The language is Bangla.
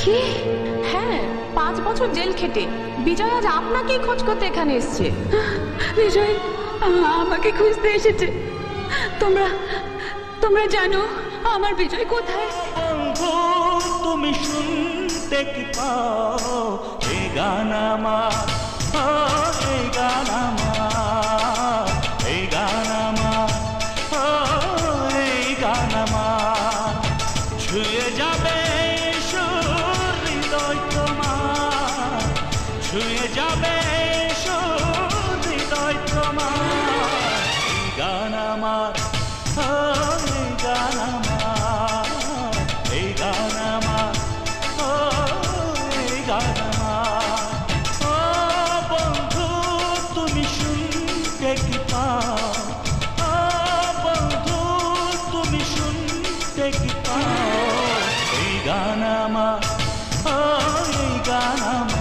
কি? হ্যাঁ, 5 বছর জেল খেটে বিজয় আজ আপনাকেই খোঁজ করতে এখানে এসছে। বিজয় আমাকে খুঁজতে এসেছে। তোমরা তোমরা জানো আমার বিজয় কোথায়? বন্ধু তুমি শুনতে কি পাও এই গান আমার, এই গান আমার, এই গান আমার, এই গান আমার। ছুঁয়ে যাবে সুর হৃদয় তোমার, ছুঁয়ে যাবে সুর হৃদয় তোমার। এই গান আমার, এই গান আমার, এই গান আমার, এই গান আমার। ও বন্ধু তুমি শুনতে কি পাও, ও বন্ধু তুমি শুনতে কি পাও এই গান আমার, এই গান আমার।